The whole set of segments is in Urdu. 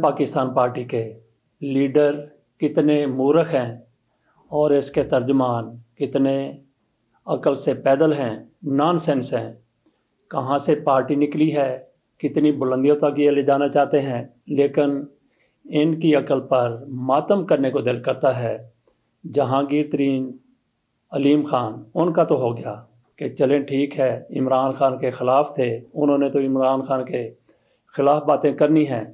پاکستان پارٹی کے لیڈر کتنے مورخ ہیں اور اس کے ترجمان کتنے عقل سے پیدل ہیں، نان سینس ہیں، کہاں سے پارٹی نکلی ہے، کتنی بلندیوں تک یہ لے جانا چاہتے ہیں، لیکن ان کی عقل پر ماتم کرنے کو دل کرتا ہے۔ جہانگیر ترین علیم خان ان کا تو ہو گیا کہ چلیں ٹھیک ہے، عمران خان کے خلاف تھے، انہوں نے تو عمران خان کے خلاف باتیں کرنی ہیں،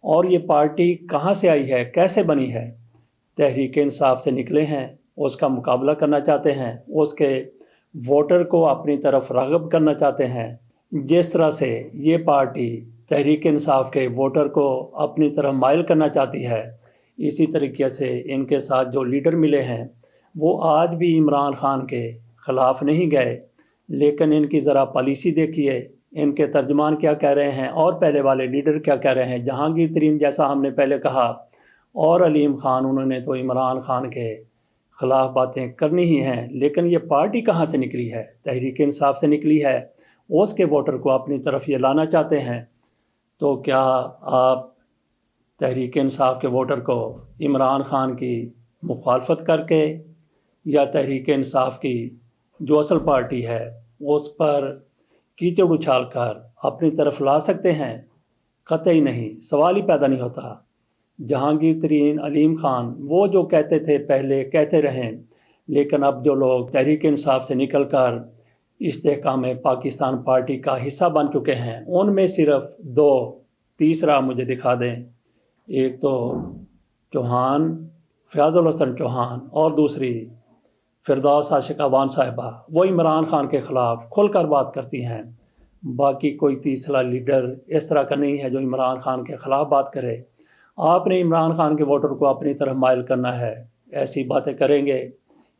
اور یہ پارٹی کہاں سے آئی ہے، کیسے بنی ہے؟ تحریک انصاف سے نکلے ہیں، اس کا مقابلہ کرنا چاہتے ہیں، اس کے ووٹر کو اپنی طرف راغب کرنا چاہتے ہیں۔ جس طرح سے یہ پارٹی تحریک انصاف کے ووٹر کو اپنی طرف مائل کرنا چاہتی ہے، اسی طریقے سے ان کے ساتھ جو لیڈر ملے ہیں وہ آج بھی عمران خان کے خلاف نہیں گئے، لیکن ان کی ذرا پالیسی دیکھیے، ان کے ترجمان کیا کہہ رہے ہیں اور پہلے والے لیڈر کیا کہہ رہے ہیں۔ جہانگیر ترین جیسا ہم نے پہلے کہا اور علیم خان، انہوں نے تو عمران خان کے خلاف باتیں کرنی ہی ہیں، لیکن یہ پارٹی کہاں سے نکلی ہے؟ تحریک انصاف سے نکلی ہے، اس کے ووٹر کو اپنی طرف یہ لانا چاہتے ہیں۔ تو کیا آپ تحریک انصاف کے ووٹر کو عمران خان کی مخالفت کر کے یا تحریک انصاف کی جو اصل پارٹی ہے اس پر کیچڑ اچھال کر اپنی طرف لا سکتے ہیں؟ قطعی نہیں، سوال ہی پیدا نہیں ہوتا۔ جہانگیر ترین علیم خان وہ جو کہتے تھے پہلے کہتے رہیں، لیکن اب جو لوگ تحریک انصاف سے نکل کر استحکام پاکستان پارٹی کا حصہ بن چکے ہیں، ان میں صرف دو، تیسرا مجھے دکھا دیں، ایک تو چوہان، فیاض الحسن چوہان، اور دوسری فردوس عاشقہ وان صاحبہ، وہ عمران خان کے خلاف کھل کر بات کرتی ہیں۔ باقی کوئی تیسرا لیڈر اس طرح کا نہیں ہے جو عمران خان کے خلاف بات کرے۔ آپ نے عمران خان کے ووٹر کو اپنی طرف مائل کرنا ہے، ایسی باتیں کریں گے،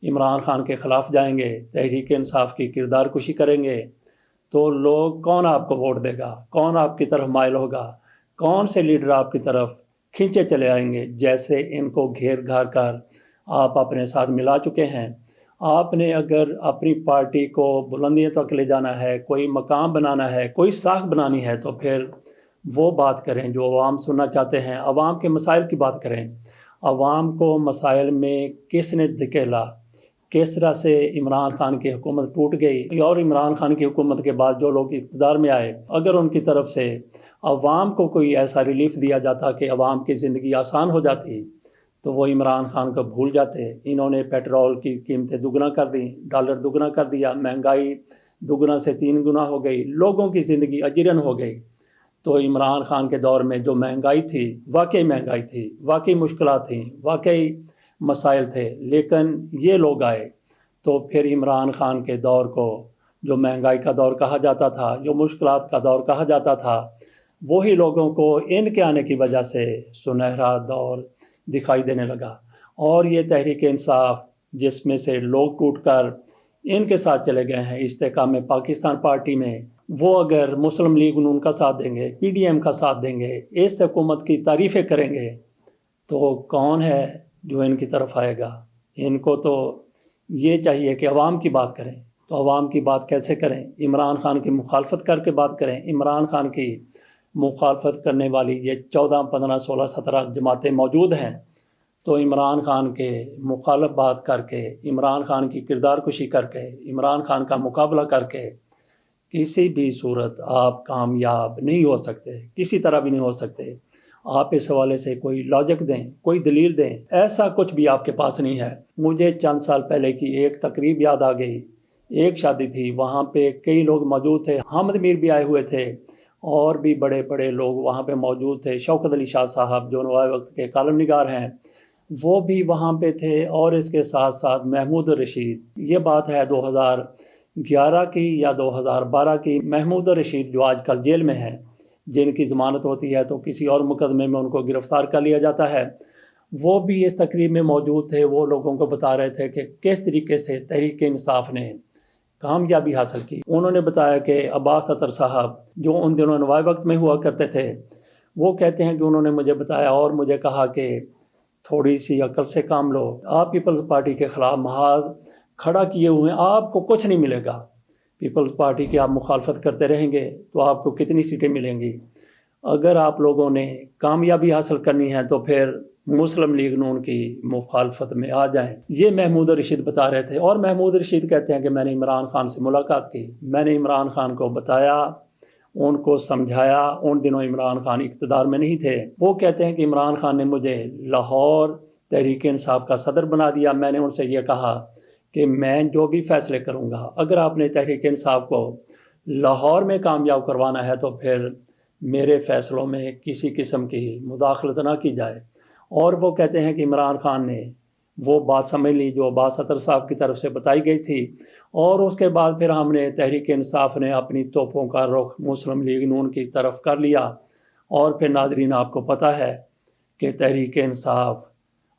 عمران خان کے خلاف جائیں گے، تحریک انصاف کی کردار کشی کریں گے، تو لوگ کون آپ کو ووٹ دے گا؟ کون آپ کی طرف مائل ہوگا؟ کون سے لیڈر آپ کی طرف کھینچے چلے آئیں گے؟ جیسے ان کو گھیر گھار کر آپ اپنے ساتھ ملا چکے ہیں۔ آپ نے اگر اپنی پارٹی کو بلندیوں تک لے جانا ہے، کوئی مقام بنانا ہے، کوئی ساکھ بنانی ہے، تو پھر وہ بات کریں جو عوام سننا چاہتے ہیں، عوام کے مسائل کی بات کریں۔ عوام کو مسائل میں کس نے دھکیلا؟ کس طرح سے عمران خان کی حکومت ٹوٹ گئی، اور عمران خان کی حکومت کے بعد جو لوگ اقتدار میں آئے، اگر ان کی طرف سے عوام کو کوئی ایسا ریلیف دیا جاتا کہ عوام کی زندگی آسان ہو جاتی، تو وہ عمران خان کو بھول جاتے۔ انہوں نے پیٹرول کی قیمتیں دگنا کر دیں، ڈالر دگنا کر دیا، مہنگائی دگنا سے 3 گنا ہو گئی، لوگوں کی زندگی اجیرن ہو گئی۔ تو عمران خان کے دور میں جو مہنگائی تھی، واقعی مہنگائی تھی، واقعی مشکلات تھیں، واقعی مسائل تھے، لیکن یہ لوگ آئے تو پھر عمران خان کے دور کو جو مہنگائی کا دور کہا جاتا تھا، جو مشکلات کا دور کہا جاتا تھا، وہی لوگوں کو ان کے آنے کی وجہ سے سنہرا دور دکھائی دینے لگا۔ اور یہ تحریک انصاف جس میں سے لوگ ٹوٹ کر ان کے ساتھ چلے گئے ہیں استحکام پاکستان پارٹی میں، وہ اگر مسلم لیگ نون کا ساتھ دیں گے، پی ڈی ایم کا ساتھ دیں گے، اس حکومت کی تعریفیں کریں گے، تو کون ہے جو ان کی طرف آئے گا؟ ان کو تو یہ چاہیے کہ عوام کی بات کریں۔ تو عوام کی بات کیسے کریں؟ عمران خان کی مخالفت کر کے بات کریں۔ عمران خان کی مخالفت کرنے والی یہ 14، 15، 16، 17 جماعتیں موجود ہیں، تو عمران خان کے مخالف بات کر کے، عمران خان کی کردار کشی کر کے، عمران خان کا مقابلہ کر کے کسی بھی صورت آپ کامیاب نہیں ہو سکتے، کسی طرح بھی نہیں ہو سکتے۔ آپ اس حوالے سے کوئی لاجک دیں، کوئی دلیل دیں، ایسا کچھ بھی آپ کے پاس نہیں ہے۔ مجھے چند سال پہلے کی ایک تقریب یاد آ گئی، ایک شادی تھی، وہاں پہ کئی لوگ موجود تھے، حامد میر بھی آئے ہوئے تھے، اور بھی بڑے بڑے لوگ وہاں پہ موجود تھے، شوکت علی شاہ صاحب جو نوائے وقت کے کالم نگار ہیں وہ بھی وہاں پہ تھے، اور اس کے ساتھ ساتھ محمود الرشید۔ یہ بات ہے 2011 کی یا 2012 کی۔ محمود الرشید جو آج کل جیل میں ہیں، جن کی ضمانت ہوتی ہے تو کسی اور مقدمے میں ان کو گرفتار کر لیا جاتا ہے، وہ بھی اس تقریب میں موجود تھے۔ وہ لوگوں کو بتا رہے تھے کہ کس طریقے سے تحریک انصاف نے کامیابی حاصل کی۔ انہوں نے بتایا کہ عباس اطہر صاحب جو ان دنوں نوائے وقت میں ہوا کرتے تھے، وہ کہتے ہیں کہ انہوں نے مجھے بتایا اور مجھے کہا کہ تھوڑی سی عقل سے کام لو، آپ پیپلز پارٹی کے خلاف محاذ کھڑا کیے ہوئے ہیں، آپ کو کچھ نہیں ملے گا۔ پیپلز پارٹی کی آپ مخالفت کرتے رہیں گے تو آپ کو کتنی سیٹیں ملیں گی؟ اگر آپ لوگوں نے کامیابی حاصل کرنی ہے تو پھر مسلم لیگ نون کی مخالفت میں آ جائیں۔ یہ محمود رشید بتا رہے تھے، اور محمود رشید کہتے ہیں کہ میں نے عمران خان سے ملاقات کی، میں نے عمران خان کو بتایا، ان کو سمجھایا۔ ان دنوں عمران خان اقتدار میں نہیں تھے۔ وہ کہتے ہیں کہ عمران خان نے مجھے لاہور تحریک انصاف کا صدر بنا دیا۔ میں نے ان سے یہ کہا کہ میں جو بھی فیصلے کروں گا، اگر آپ نے تحریک انصاف کو لاہور میں کامیاب کروانا ہے تو پھر میرے فیصلوں میں کسی قسم کی مداخلت نہ کی جائے۔ اور وہ کہتے ہیں کہ عمران خان نے وہ بات سمجھ لی جو عباس ستر صاحب کی طرف سے بتائی گئی تھی، اور اس کے بعد پھر ہم نے تحریک انصاف نے اپنی توپوں کا رخ مسلم لیگ نون کی طرف کر لیا۔ اور پھر ناظرین آپ کو پتہ ہے کہ تحریک انصاف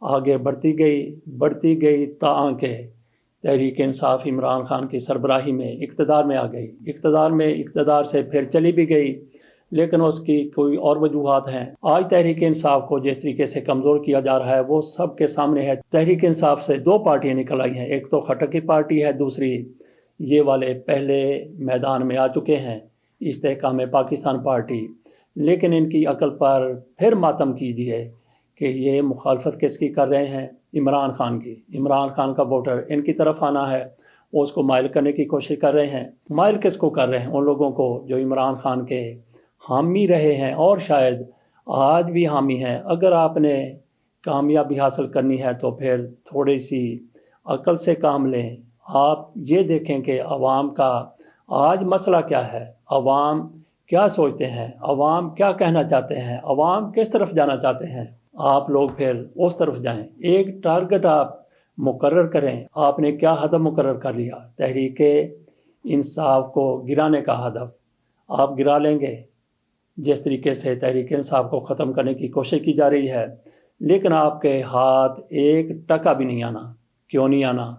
آگے بڑھتی گئی تاکہ تحریک انصاف عمران خان کی سربراہی میں اقتدار میں آ گئی۔ اقتدار سے پھر چلی بھی گئی، لیکن اس کی کوئی اور وجوہات ہیں۔ آج تحریک انصاف کو جس طریقے سے کمزور کیا جا رہا ہے وہ سب کے سامنے ہے۔ تحریک انصاف سے دو پارٹیاں نکل آئی ہیں، ایک تو خٹک کی پارٹی ہے، دوسری یہ والے پہلے میدان میں آ چکے ہیں، استحکام پاکستان پارٹی۔ لیکن ان کی عقل پر پھر ماتم کیجیے کہ یہ مخالفت کس کی کر رہے ہیں؟ عمران خان کی۔ عمران خان کا ووٹر ان کی طرف آنا ہے، اس کو مائل کرنے کی کوشش کر رہے ہیں۔ مائل کس کو کر رہے ہیں؟ ان لوگوں کو جو عمران خان کے حامی رہے ہیں اور شاید آج بھی حامی ہیں۔ اگر آپ نے کامیابی حاصل کرنی ہے تو پھر تھوڑی سی عقل سے کام لیں۔ آپ یہ دیکھیں کہ عوام کا آج مسئلہ کیا ہے، عوام کیا سوچتے ہیں، عوام کیا کہنا چاہتے ہیں، عوام کس طرف جانا چاہتے ہیں۔ آپ لوگ پھر اس طرف جائیں، ایک ٹارگٹ آپ مقرر کریں۔ آپ نے کیا ہدف مقرر کر لیا؟ تحریک انصاف کو گرانے کا ہدف آپ گرا لیں گے، جس طریقے سے تحریک انصاف کو ختم کرنے کی کوشش کی جا رہی ہے، لیکن آپ کے ہاتھ ایک ٹکا بھی نہیں آنا۔ کیوں نہیں آنا؟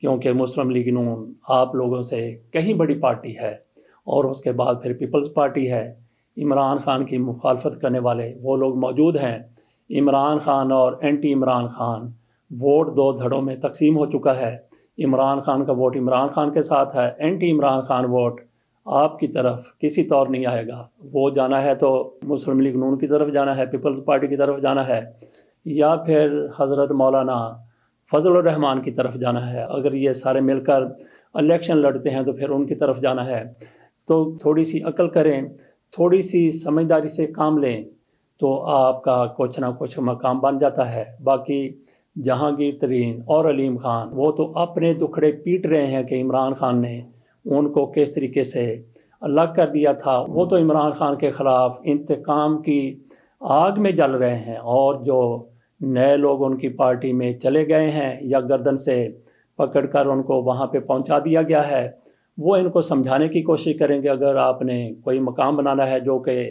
کیونکہ مسلم لیگ نون آپ لوگوں سے کہیں بڑی پارٹی ہے، اور اس کے بعد پھر پیپلز پارٹی ہے۔ عمران خان کی مخالفت کرنے والے وہ لوگ موجود ہیں۔ عمران خان اور اینٹی عمران خان ووٹ دو دھڑوں میں تقسیم ہو چکا ہے۔ عمران خان کا ووٹ عمران خان کے ساتھ ہے، اینٹی عمران خان ووٹ آپ کی طرف کسی طور نہیں آئے گا۔ وہ جانا ہے تو مسلم لیگ نون کی طرف جانا ہے، پیپلز پارٹی کی طرف جانا ہے، یا پھر حضرت مولانا فضل الرحمان کی طرف جانا ہے۔ اگر یہ سارے مل کر الیکشن لڑتے ہیں تو پھر ان کی طرف جانا ہے۔ تو تھوڑی سی عقل کریں، تھوڑی سی سمجھداری سے کام لیں تو آپ کا کچھ نہ کچھ مقام بن جاتا ہے۔ باقی جہانگیر ترین اور علیم خان وہ تو اپنے دکھڑے پیٹ رہے ہیں کہ عمران خان نے ان کو کس طریقے سے الگ کر دیا تھا۔ وہ تو عمران خان کے خلاف انتقام کی آگ میں جل رہے ہیں، اور جو نئے لوگ ان کی پارٹی میں چلے گئے ہیں یا گردن سے پکڑ کر ان کو وہاں پہ پہنچا دیا گیا ہے، وہ ان کو سمجھانے کی کوشش کریں گے۔ اگر آپ نے کوئی مقام بنانا ہے جو کہ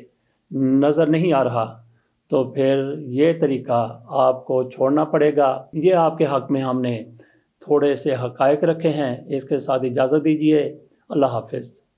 نظر نہیں آ رہا تو پھر یہ طریقہ آپ کو چھوڑنا پڑے گا۔ یہ آپ کے حق میں ہم نے تھوڑے سے حقائق رکھے ہیں، اس کے ساتھ اجازت دیجیے۔ اللہ حافظ۔